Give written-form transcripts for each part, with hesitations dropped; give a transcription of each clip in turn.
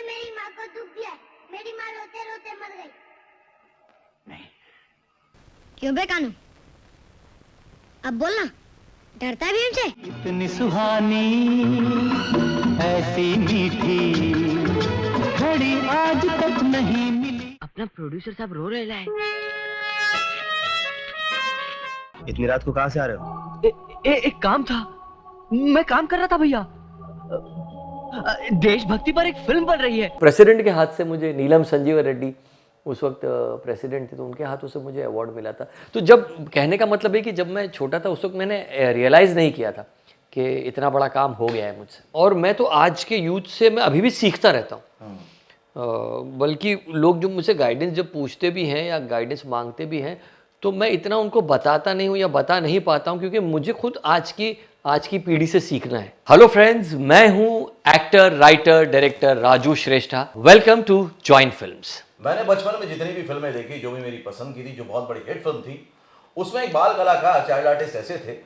मेरी माँ को दुख दिया है। मेरी माँ रोते रोते मर गई। नहीं। क्यों बे कानू? अब बोलना, डरता है भी हमसे? इतनी सुहानी ऐसी मीठी घड़ी आज तक नहीं मिली। अपना प्रोड्यूसर साहब रो रहे हैं। इतनी रात को कहाँ से आ रहे हो? एक काम था, मैं काम कर रहा था भैया। देशभक्ति पर एक फिल्म बन रही है। प्रेसिडेंट के हाथ से मुझे, नीलम संजीव रेड्डी उस वक्त प्रेसिडेंट थे, तो उनके हाथों से मुझे अवार्ड मिला था। तो जब कहने का मतलब है कि जब मैं छोटा था उस वक्त मैंने रियलाइज़ नहीं किया था कि इतना बड़ा काम हो गया है मुझसे। और मैं तो आज के यूथ से मैं अभी भी सीखता रहता हूँ। बल्कि लोग जो मुझसे गाइडेंस जब पूछते भी हैं या गाइडेंस मांगते भी हैं तो मैं इतना उनको बताता नहीं हूँ या बता नहीं पाता हूँ, क्योंकि मुझे खुद आज की पीढ़ी से सीखना है। हेलो फ्रेंड्स, मैं हूँ actor, writer, director Raju Shrestha. Welcome to join films. मैंने बचपन में जितनी भी फिल्में देखी, जो भी मेरी पसंद की थी, जो बहुत बड़ी हिट फिल्म थी, उसमें एक बाल कलाकार, चाइल्ड आर्टिस्ट ऐसे थे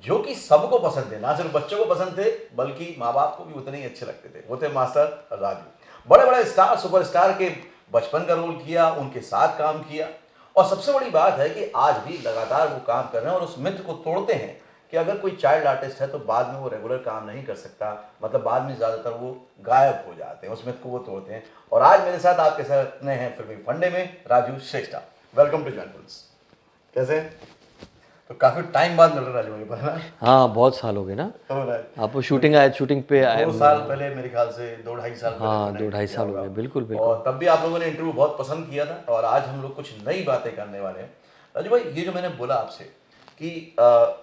जो कि सबको पसंद थे। ना सिर्फ बच्चों को पसंद थे बल्कि माँ बाप को भी उतने ही अच्छे लगते थे। वो थे मास्टर राजू। बड़े बड़े स्टार, सुपरस्टार के बचपन का रोल किया, उनके साथ काम किया। और सबसे बड़ी बात है कि आज भी लगातार वो काम कर रहे हैं और उस मिथ को तोड़ते हैं कि अगर कोई चाइल्ड आर्टिस्ट है तो बाद में वो रेगुलर काम नहीं कर सकता, मतलब बाद में ज़्यादातर वो गायब हो जाते हैं। उस मिथ को वो तोड़ते हैं। और आज मेरे साथ आपके साथ नए हैं फिल्मी फंडे में Raju Shrestha. Welcome to join films. कैसे? तो काफी टाइम बाद मिल रहा है राजू मुझे, पता है? हाँ, बहुत साल हो गए ना। हो रहा है। आप शूटिंग पे आए? 2 साल पहले, मेरे ख्याल से 2-2.5 साल पहले। हाँ, 2-2.5 साल हो गए। बिल्कुल बिल्कुल। और तब भी आप लोगों ने इंटरव्यू बहुत पसंद किया था और आज हम लोग कुछ नई बातें करने वाले हैं। राजू भाई, ये जो मैंने बोला आपसे कि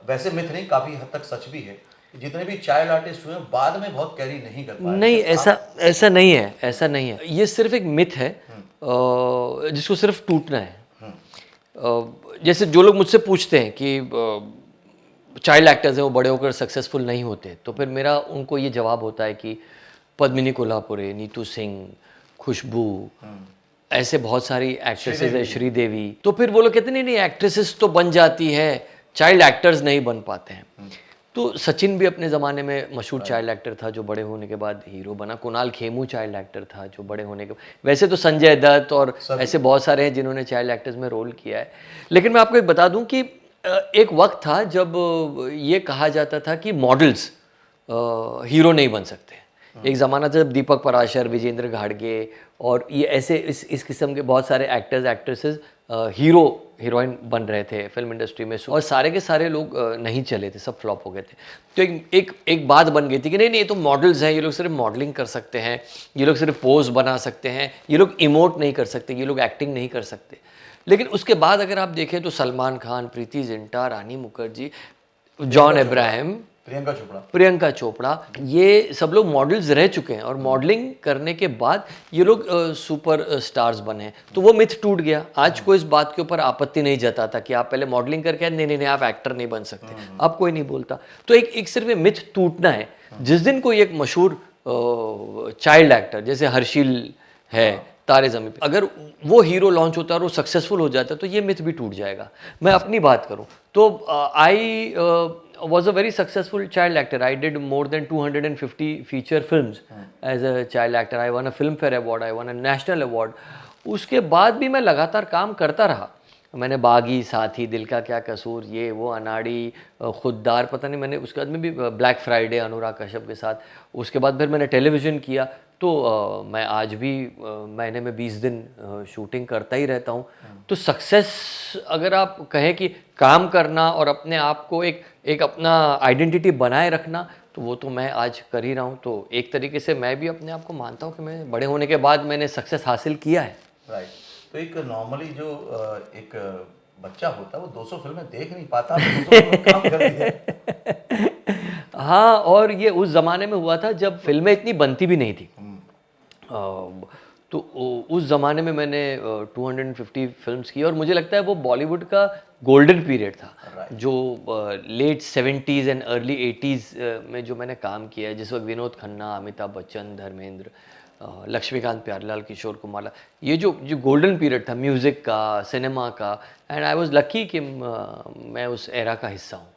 वैसे मिथ नहीं, काफी हद तक सच भी है कि जितने भी चाइल्ड आर्टिस्ट हुए बाद में बहुत कैरी नहीं कर पाए। नहीं, ऐसा नहीं है, ऐसा नहीं है। ये सिर्फ एक मिथ है जिसको सिर्फ टूटना है। जैसे जो लोग मुझसे पूछते हैं कि चाइल्ड एक्टर्स हैं वो बड़े होकर सक्सेसफुल नहीं होते, तो फिर मेरा उनको ये जवाब होता है कि पद्मिनी कोल्हापुरे, नीतू सिंह, खुशबू, ऐसे बहुत सारी एक्ट्रेसेस है, श्रीदेवी। तो फिर वो लोग कहते नहीं नहीं, एक्ट्रेसेस तो बन जाती है, चाइल्ड एक्टर्स नहीं बन पाते हैं। तो सचिन भी अपने ज़माने में मशहूर चाइल्ड एक्टर था जो बड़े होने के बाद हीरो बना। कुणाल खेमू चाइल्ड एक्टर था जो बड़े होने के, वैसे तो संजय दत्त और ऐसे बहुत सारे हैं जिन्होंने चाइल्ड एक्टर्स में रोल किया है। लेकिन मैं आपको एक बता दूं कि एक वक्त था जब ये कहा जाता था कि मॉडल्स हीरो नहीं बन सकते। एक ज़माना था जब दीपक पराशर, विजेंद्र घाड़गे और ये ऐसे इस किस्म के बहुत सारे एक्टर्स एक्ट्रेसेस हीरो हीरोइन बन रहे थे फिल्म इंडस्ट्री में, और सारे के सारे लोग नहीं चले थे, सब फ्लॉप हो गए थे। तो एक बात बन गई थी कि नहीं नहीं, ये तो मॉडल्स हैं, ये लोग सिर्फ मॉडलिंग कर सकते हैं, ये लोग सिर्फ पोज बना सकते हैं, ये लोग इमोट नहीं कर सकते, ये लोग एक्टिंग नहीं कर सकते। लेकिन उसके बाद अगर आप देखें तो सलमान खान, प्रीति जिंटा, रानी मुखर्जी, जॉन अब्राहम, प्रियंका चोपड़ा, ये सब लोग मॉडल्स रह चुके हैं और मॉडलिंग करने के बाद ये लोग सुपर स्टार्स बने। तो वो मिथ टूट गया। आज कोई इस बात के ऊपर आपत्ति नहीं जताता कि आप पहले मॉडलिंग करके आए, नहीं नहीं नहीं आप एक्टर नहीं बन सकते, अब कोई नहीं बोलता। तो एक सिर्फ मिथ टूटना है। जिस दिन कोई एक मशहूर चाइल्ड एक्टर जैसे हर्षिल है तारे ज़मीं पे, अगर वो हीरो लॉन्च होता है और वो सक्सेसफुल हो जाता है तो ये मिथ भी टूट जाएगा। मैं अपनी बात करूं तो आई was a very successful child actor. I did more than 250 feature films as a child actor. I won a Filmfare Award, I won a National Award. उसके बाद भी मैं लगातार काम करता रहा। मैंने बागी, साथी, दिल का क्या कसूर, ये वो, अनाड़ी, खुददार, पता नहीं, मैंने उसके बाद में भी ब्लैक फ्राइडे अनुराग कश्यप के साथ, उसके बाद फिर मैंने टेलीविज़न किया। तो मैं आज भी महीने में 20 दिन शूटिंग करता ही रहता हूँ। तो सक्सेस अगर आप कहें कि काम करना और अपने आप को एक अपना आइडेंटिटी बनाए रखना, तो वो तो मैं आज कर ही रहा हूँ। तो एक तरीके से मैं भी अपने आप को मानता हूँ कि मैं बड़े होने के बाद मैंने सक्सेस हासिल किया है। राइट। तो एक नॉर्मली जो एक बच्चा होता है वो 200 फिल्में देख नहीं पाता, 200 फिल्में काम कर दिया। हाँ, और ये उस ज़माने में हुआ था जब फिल्में इतनी बनती भी नहीं थी। तो उस ज़माने में मैंने 250 फिल्म्स की और मुझे लगता है वो बॉलीवुड का गोल्डन पीरियड था। जो late 70s and early 80s में जो मैंने काम किया है, जिस वक्त विनोद खन्ना, अमिताभ बच्चन, धर्मेंद्र, लक्ष्मीकांत प्यारेलाल, किशोर कुमार, ये जो गोल्डन पीरियड था म्यूज़िक का, सिनेमा का, एंड आई वाज लकी कि मैं उस एरा का हिस्सा हूँ।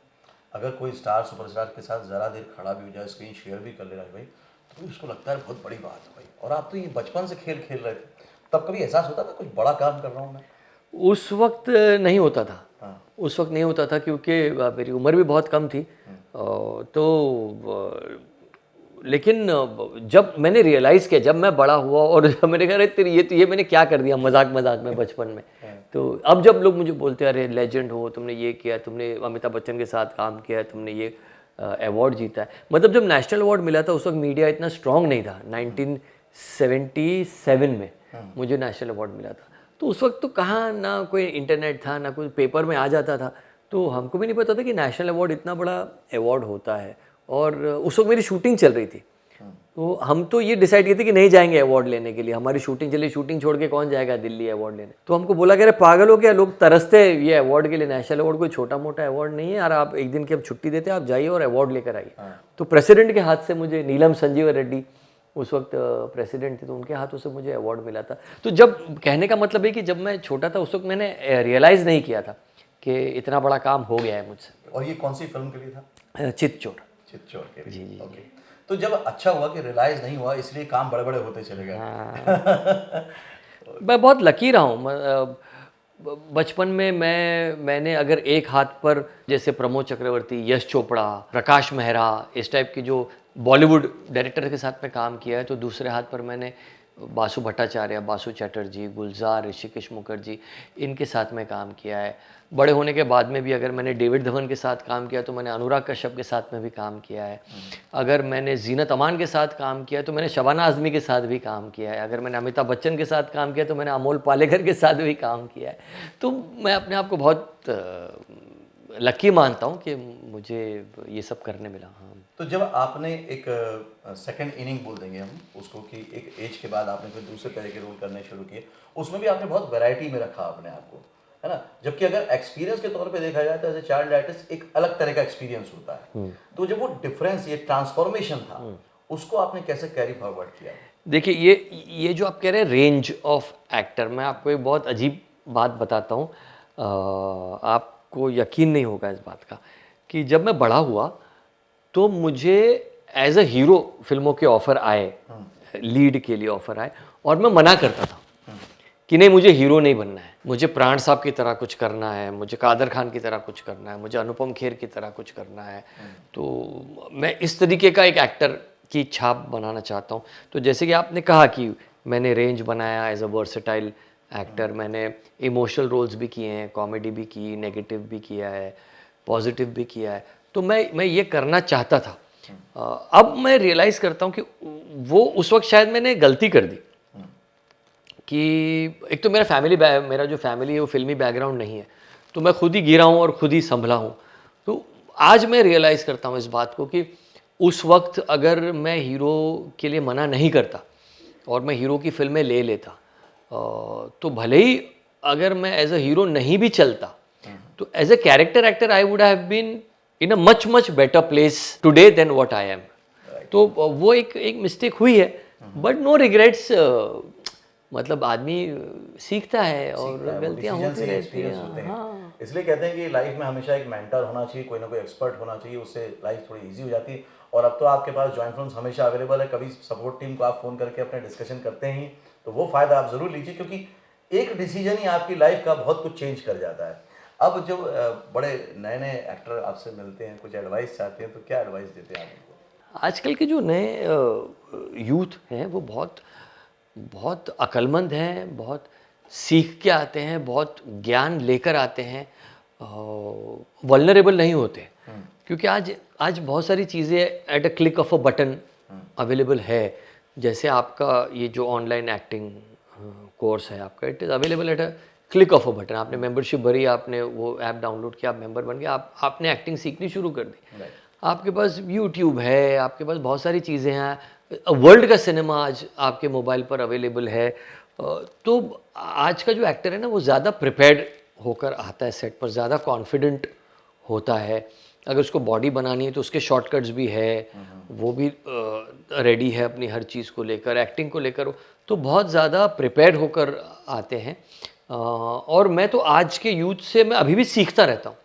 अगर कोई स्टार, सुपरस्टार के साथ ज़रा देर खड़ा भी हो जाए, स्क्रीन शेयर भी कर ले राज भाई, तो तो उसको लगता है बहुत बड़ी बात है भाई, और आप तो ये बचपन से खेल खेल रहे थे, तब कभी एहसास होता था कुछ बड़ा काम कर रहा हूँ मैं? उस वक्त नहीं होता था। हाँ। उस वक्त नहीं होता था क्योंकि मेरी उम्र भी बहुत कम थी। तो लेकिन जब मैंने रियलाइज़ किया, जब मैं बड़ा हुआ और जब मैंने कहा अरे तेरी ये मैंने क्या कर दिया मजाक मजाक में बचपन में, तो अब जब लोग मुझे बोलते हैं अरे लेजेंड हो, तुमने ये किया, तुमने अमिताभ बच्चन के साथ काम किया, तुमने ये अवार्ड जीता है। मतलब जब नेशनल अवार्ड मिला था उस वक्त मीडिया इतना स्ट्रांग नहीं था। 1977 में मुझे नेशनल अवार्ड मिला था, तो उस वक्त तो कहाँ ना कोई इंटरनेट था, ना कोई पेपर में आ जाता था, तो हमको भी नहीं पता था कि नेशनल अवार्ड इतना बड़ा अवार्ड होता है। और उस वक्त मेरी शूटिंग चल रही थी, तो हम तो ये डिसाइड किए थे कि नहीं जाएंगे अवार्ड लेने के लिए। हमारी शूटिंग चली, शूटिंग छोड़ के कौन जाएगा दिल्ली अवार्ड लेने। तो हमको बोला कि अरे पागल हो क्या, लोग तरसते हैं ये अवार्ड के लिए, नेशनल अवार्ड कोई छोटा मोटा अवार्ड नहीं है यार, आप एक दिन की हम छुट्टी देते हैं, आप जाइए और अवार्ड लेकर आइए। तो प्रेसिडेंट के हाथ से मुझे, नीलम संजीव रेड्डी उस वक्त प्रेसिडेंट थे, तो उनके हाथों से मुझे अवार्ड मिला था। तो जब कहने का मतलब है कि जब मैं छोटा था उस वक्त मैंने रियलाइज़ नहीं किया था कि इतना बड़ा काम हो गया है मुझसे। और ये कौन सी फिल्म के लिए था? चितचोर। चितचोर के लिए। जी। ओके, तो जब अच्छा हुआ कि रियलाइज नहीं हुआ, इसलिए काम बड़े बड़े होते चले गए। मैं बहुत लकी रहा हूँ। बचपन में मैंने अगर एक हाथ पर जैसे प्रमोद चक्रवर्ती, यश चोपड़ा, प्रकाश मेहरा, इस टाइप की जो बॉलीवुड डायरेक्टर के साथ में काम किया है, तो दूसरे हाथ पर मैंने बासु भट्टाचार्य, बासु चटर्जी, गुलजार, ऋषिकेश मुखर्जी, इनके साथ में काम किया है। बड़े होने के बाद में भी अगर मैंने डेविड धवन के साथ काम किया तो मैंने अनुराग कश्यप के साथ में भी काम किया है। अगर मैंने जीनत अमान के साथ काम किया तो मैंने शबाना आज़मी के साथ भी काम किया है। अगर मैंने अमिताभ बच्चन के साथ काम किया तो मैंने अमोल पालेकर के साथ भी काम किया है। तो मैं अपने आप को बहुत लकी मानता हूँ कि मुझे ये सब करने मिला। हाँ। तो जब आपने एक सेकंड इनिंग बोल देंगे हम उसको, कि एक एज के बाद आपने फिर दूसरे तरह के रोल करने शुरू किए, उसमें भी आपने बहुत वैरायटी में रखा अपने आप को, है ना? जबकि अगर एक्सपीरियंस के तौर पे देखा जाए तो एज ए चाइल्ड आर्टिस्ट एक अलग तरह का एक्सपीरियंस होता है। तो जब वो डिफरेंस, ये ट्रांसफॉर्मेशन था, उसको आपने कैसे कैरी फॉरवर्ड किया? देखिए ये जो आप कह रहे हैं रेंज ऑफ एक्टर, मैं आपको एक बहुत अजीब बात बताता हूँ, आपको यकीन नहीं होगा इस बात का, कि जब मैं बड़ा हुआ तो मुझे एज अ हीरो फिल्मों के ऑफ़र आए, लीड के लिए ऑफ़र आए, और मैं मना करता था कि नहीं मुझे हीरो नहीं बनना है, मुझे प्राण साहब की तरह कुछ करना है, मुझे कादर खान की तरह कुछ करना है, मुझे अनुपम खेर की तरह कुछ करना है। तो मैं इस तरीके का एक एक्टर की छाप बनाना चाहता हूँ। तो जैसे कि आपने कहा कि मैंने रेंज बनाया एज अ वर्सेटाइल एक्टर, मैंने इमोशनल रोल्स भी किए हैं, कॉमेडी भी की, नेगेटिव भी किया है, पॉजिटिव भी किया है। तो मैं ये करना चाहता था। अब मैं रियलाइज़ करता हूँ कि वो उस वक्त शायद मैंने गलती कर दी, कि एक तो मेरा जो फैमिली है वो फिल्मी बैकग्राउंड नहीं है, तो मैं खुद ही गिरा हूँ और खुद ही संभला हूँ। तो आज मैं रियलाइज़ करता हूँ इस बात को कि उस वक्त अगर मैं हीरो के लिए मना नहीं करता और मैं हीरो की फिल्में ले लेता, तो भले ही अगर मैं एज अ हीरो नहीं भी चलता, तो as a character actor I would have been in a much better place today than what I am. तो वो एक मिस्टेक हुई है, बट नो रिग्रेट्स। मतलब आदमी सीखता है और गलतियां होती रहती हैं। हाँ। इसलिए कहते हैं कि लाइफ में हमेशा एक मेंटर होना चाहिए, कोई ना कोई एक्सपर्ट होना चाहिए, उससे लाइफ थोड़ी इजी हो जाती है। और अब तो आपके पास जॉइंट फिल्म्स हमेशा अवेलेबल है, कभी सपोर्ट टीम को आप फ़ोन करके अपने डिस्कशन करते हैं, तो वो फ़ायदा आप ज़रूर लीजिए, क्योंकि एक डिसीजन ही आपकी लाइफ का बहुत कुछ चेंज कर जाता है। अब जब बड़े नए नए एक्टर आपसे मिलते हैं, कुछ एडवाइस चाहते हैं, तो क्या एडवाइस देते हैं आप उनको? आजकल के जो नए यूथ हैं वो बहुत अक्लमंद हैं, बहुत सीख के आते हैं, बहुत ज्ञान लेकर आते हैं, वल्नरेबल नहीं होते, क्योंकि आज बहुत सारी चीज़ें at a click of a button available है। जैसे आपका ये जो ऑनलाइन एक्टिंग कोर्स है आपका, it is available at a click of a button. आपने मेंबरशिप भरी, आपने वो ऐप डाउनलोड किया, आप मेंबर बन गए, आपने एक्टिंग सीखनी शुरू कर दी। आपके पास यूट्यूब है, आपके पास बहुत सारी चीज़ें हैं, वर्ल्ड का सिनेमा आज आपके मोबाइल पर अवेलेबल है। तो आज का जो एक्टर है ना वो ज़्यादा प्रिपेयर्ड होकर आता है सेट पर, ज़्यादा कॉन्फिडेंट होता है। अगर उसको बॉडी बनानी है तो उसके शॉर्टकट्स भी है, वो भी रेडी है अपनी हर चीज़ को लेकर, एक्टिंग को लेकर, तो बहुत ज़्यादा प्रिपेयर्ड होकर आते हैं। और मैं तो आज के यूथ से मैं अभी भी सीखता रहता हूँ।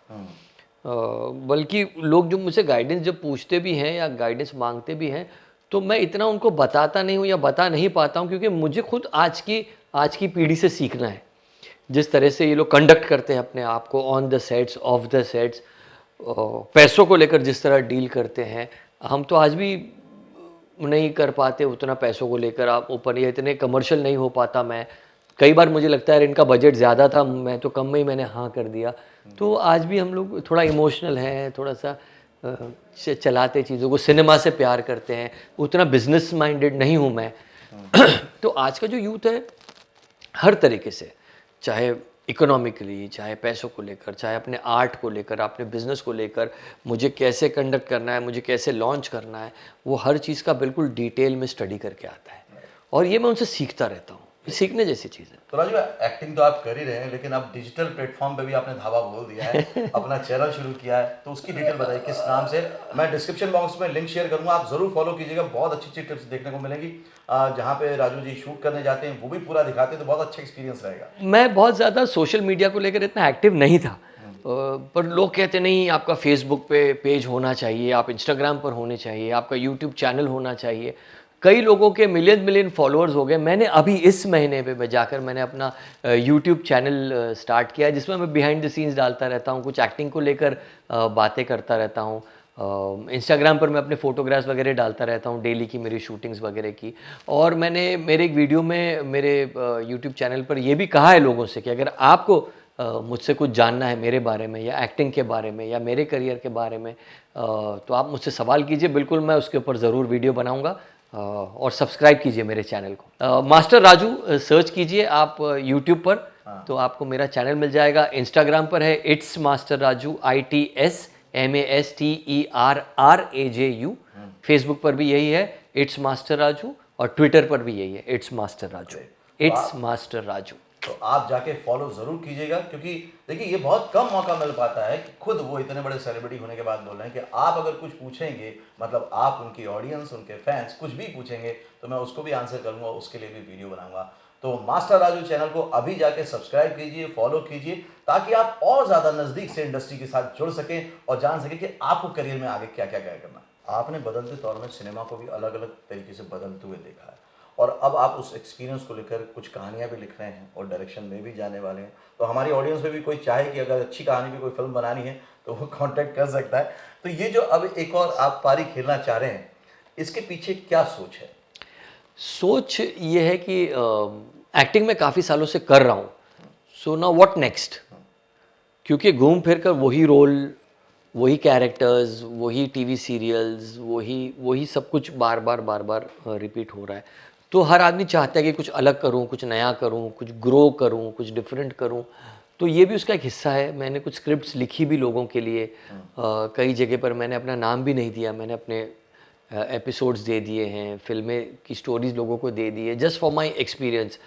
बल्कि लोग जो मुझसे गाइडेंस जब पूछते भी हैं या गाइडेंस मांगते भी हैं, तो तो मैं इतना उनको बताता नहीं हूँ या बता नहीं पाता हूँ, क्योंकि मुझे खुद आज की पीढ़ी से सीखना है। जिस तरह से ये लोग कंडक्ट करते हैं अपने आप को on the sets, of the sets, पैसों को लेकर जिस तरह डील करते हैं, हम तो आज भी नहीं कर पाते उतना पैसों को लेकर। आप ऊपर ये इतने कमर्शियल नहीं हो पाता मैं। कई बार मुझे लगता है इनका बजट ज़्यादा था, मैं तो कम में ही मैंने हाँ कर दिया। तो आज भी हम लोग थोड़ा इमोशनल हैं, थोड़ा सा चलाते चीज़ों को, सिनेमा से प्यार करते हैं, उतना बिजनेस माइंडेड नहीं हूँ मैं। तो आज का जो यूथ है हर तरीके से, चाहे इकोनॉमिकली, चाहे पैसों को लेकर, चाहे अपने आर्ट को लेकर, अपने बिजनेस को लेकर, मुझे कैसे कंडक्ट करना है, मुझे कैसे लॉन्च करना है, वो हर चीज़ का बिल्कुल डिटेल में स्टडी करके आता है। और ये मैं उनसे सीखता रहता हूँ, सीखने जैसी चीज़ है। तो राजू, एक्टिंग तो आप कर ही रहे हैं, लेकिन अब डिजिटल प्लेटफॉर्म पे भी आपने धावा बोल दिया है, अपना चैनल शुरू किया है, तो उसकी डिटेल बताइए किस नाम से। मैं डिस्क्रिप्शन बॉक्स में लिंक शेयर करूंगा, आप जरूर फॉलो कीजिएगा। बहुत अच्छी अच्छी टिप्स देखने को मिलेंगी। जहाँ पे राजू जी शूट करने जाते हैं वो भी पूरा दिखाते हैं, तो बहुत अच्छा एक्सपीरियंस रहेगा। मैं बहुत ज़्यादा सोशल मीडिया को लेकर इतना एक्टिव नहीं था, पर लोग कहते नहीं आपका फेसबुक पे पेज होना चाहिए, आप इंस्टाग्राम पर होने चाहिए, आपका यूट्यूब चैनल होना चाहिए। कई लोगों के मिलियन फॉलोअर्स हो गए। मैंने अभी इस महीने पे मैं जाकर मैंने अपना यूट्यूब चैनल स्टार्ट किया है, जिसमें मैं बिहाइंड द सीन्स डालता रहता हूँ, कुछ एक्टिंग को लेकर बातें करता रहता हूँ। इंस्टाग्राम पर मैं अपने फ़ोटोग्राफ्स वगैरह डालता रहता हूँ, डेली की मेरी शूटिंग्स वगैरह की। और मैंने मेरे एक वीडियो में मेरे यूट्यूब चैनल पर ये भी कहा है लोगों से कि अगर आपको मुझसे कुछ जानना है मेरे बारे में या एक्टिंग के बारे में या मेरे करियर के बारे में, तो आप मुझसे सवाल कीजिए, बिल्कुल मैं उसके ऊपर ज़रूर वीडियो बनाऊँगा। और सब्सक्राइब कीजिए मेरे चैनल को, मास्टर राजू सर्च कीजिए आप यूट्यूब पर, तो आपको मेरा चैनल मिल जाएगा। इंस्टाग्राम पर है it's master Raju, ITSMASTERRAJU। Facebook पर भी यही है इट्स मास्टर राजू, और ट्विटर पर भी यही है it's master Raju, it's master Raju. तो आप जाके फॉलो जरूर कीजिएगा, क्योंकि देखिए ये बहुत कम मौका मिल पाता है कि खुद वो इतने बड़े सेलिब्रिटी होने के बाद बोल रहे हैं कि आप अगर कुछ पूछेंगे, मतलब आप उनकी ऑडियंस, उनके फैंस कुछ भी पूछेंगे तो मैं उसको भी आंसर करूंगा, उसके लिए भी वीडियो बनाऊंगा। तो मास्टर राजू चैनल को अभी जाके सब्सक्राइब कीजिए, फॉलो कीजिए, ताकि आप और ज़्यादा नज़दीक से इंडस्ट्री के साथ जुड़ सकें और जान सकें कि आपको करियर में आगे क्या क्या करना है। आपने बदलते दौर में सिनेमा को भी अलग अलग तरीके से बदलते हुए देखा है, और अब आप उस एक्सपीरियंस को लेकर कुछ कहानियाँ भी लिख रहे हैं और डायरेक्शन में भी जाने वाले हैं। तो हमारी ऑडियंस में भी कोई चाहे कि अगर अच्छी कहानी की कोई फिल्म बनानी है तो वो कांटेक्ट कर सकता है। तो ये जो अब एक और आप पारी खेलना चाह रहे हैं, इसके पीछे क्या सोच है? सोच ये है कि एक्टिंग में काफ़ी सालों से कर रहा हूँ, सो नाउ व्हाट नेक्स्ट, क्योंकि घूम फिर कर वही रोल, वही कैरेक्टर्स, वही टीवी सीरियल्स, वही सब कुछ बार बार रिपीट हो रहा है। तो हर आदमी चाहता है कि कुछ अलग करूं, कुछ नया करूं, कुछ ग्रो करूं, कुछ डिफरेंट करूं। तो ये भी उसका एक हिस्सा है। मैंने कुछ स्क्रिप्ट्स लिखी भी लोगों के लिए, कई जगह पर मैंने अपना नाम भी नहीं दिया, मैंने अपने एपिसोड्स दे दिए हैं, फिल्में की स्टोरीज लोगों को दे दी है, जस्ट फॉर माई एक्सपीरियंस।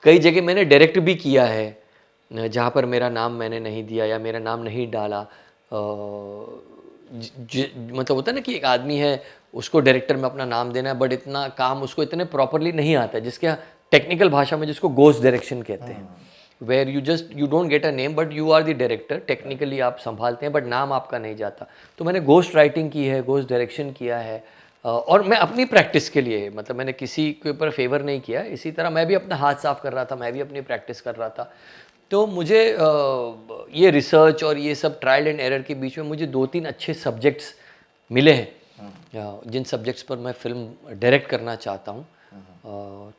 कई जगह मैंने डायरेक्ट भी किया है जहाँ पर मेरा नाम मैंने नहीं दिया या मेरा नाम नहीं डाला। मतलब होता है ना कि एक आदमी है, उसको डायरेक्टर में अपना नाम देना है, बट इतना काम उसको इतने प्रॉपरली नहीं आता है, जिसके टेक्निकल भाषा में जिसको गोस्ट डायरेक्शन कहते हैं, where you don't get a name but you are the director, technically आप संभालते हैं बट नाम आपका नहीं जाता। तो मैंने गोस्ट राइटिंग की है, गोस्ट डायरेक्शन किया है, और मैं अपनी प्रैक्टिस के लिए, मतलब मैंने किसी के ऊपर फेवर नहीं किया। इसी तरह मैं भी अपना हाथ साफ कर रहा था, मैं भी अपनी प्रैक्टिस कर रहा था। तो मुझे ये रिसर्च और ये सब ट्रायल एंड एरर के बीच में मुझे 2-3 अच्छे सब्जेक्ट्स मिले हैं, जिन सब्जेक्ट्स पर मैं फिल्म डायरेक्ट करना चाहता हूँ,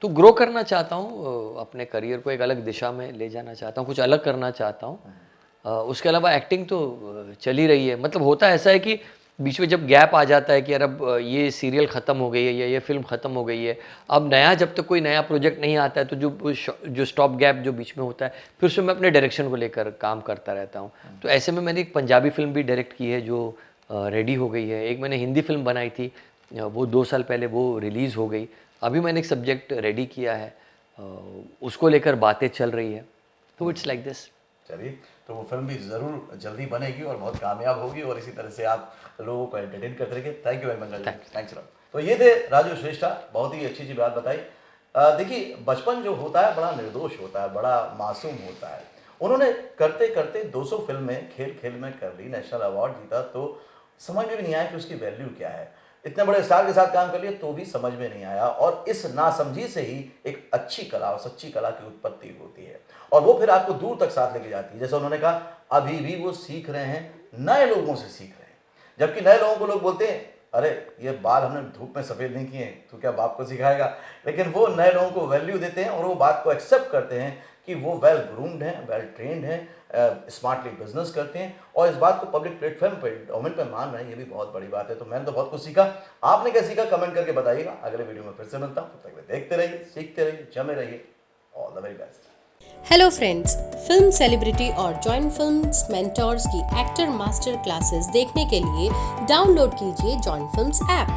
तो ग्रो करना चाहता हूँ, अपने करियर को एक अलग दिशा में ले जाना चाहता हूँ, कुछ अलग करना चाहता हूँ। उसके अलावा एक्टिंग तो चल ही रही है। मतलब होता ऐसा है कि बीच में जब गैप आ जाता है कि यार अब ये सीरियल ख़त्म हो गई है या ये फिल्म ख़त्म हो गई है, अब नया जब तक कोई नया प्रोजेक्ट नहीं आता है, तो जो स्टॉप गैप जो बीच में होता है, फिर उसमें मैं अपने डायरेक्शन को लेकर काम करता रहता हूँ। तो ऐसे में मैंने एक पंजाबी फिल्म भी डायरेक्ट की है जो रेडी हो गई है। एक मैंने हिंदी फिल्म बनाई थी, वो 2 साल पहले वो रिलीज़ हो गई। अभी मैंने एक सब्जेक्ट रेडी किया है, उसको लेकर बातें चल रही है। तो इट्स लाइक दिस। चलिए, तो वो फिल्म भी ज़रूर जल्दी बनेगी और बहुत कामयाब होगी, और इसी तरह से आप लोगों को एंटरटेन करते रहिए। Thank you very much, thanks lot. तो ये थे राजू श्रेष्ठा, बहुत ही अच्छी बात बताई। देखिए, बचपन जो होता है बड़ा निर्दोष होता है, बड़ा मासूम होता है। उन्होंने करते करते 200 फिल्में खेल खेल में कर ली, नेशनल अवार्ड जीता, तो समझ में भी नहीं आया कि उसकी वैल्यू क्या है। इतने बड़े स्टार के साथ काम कर लिया तो भी समझ में नहीं आया, और इस नासमझी से ही एक अच्छी कला और सच्ची कला की उत्पत्ति होती है, और वो फिर आपको दूर तक साथ लेके जाती है। जैसे उन्होंने कहा, अभी भी वो सीख रहे हैं, नए लोगों से सीख रहे हैं, जबकि नए लोगों को लोग बोलते हैं, अरे ये बाल हमने धूप में सफ़ेद नहीं किए तो क्या बाप को सिखाएगा, लेकिन वो नए लोगों को वैल्यू देते हैं और वो बात को एक्सेप्ट करते हैं कि वो वेल ग्रूम्ड हैं, वेल ट्रेंड हैं, स्मार्टली बिजनेस करते हैं, और इस बात को पब्लिक प्लेटफॉर्म पे, डोमेन पे मान रहे हैं, ये भी बहुत बड़ी बात है। तो मैंने तो बहुत कुछ सीखा, आपने क्या सीखा कमेंट करके बताइएगा। अगले वीडियो में फिर से मिलता हूँ, तब तक देखते रहिए, सीखते रहिए, जमे रहिए। All the very best. Hello friends, film celebrity और जॉइन फिल्म्स मेंटोर्स की एक्टर मास्टर क्लासेस देखने के लिए डाउनलोड कीजिए जॉइन फिल्म्स ऐप।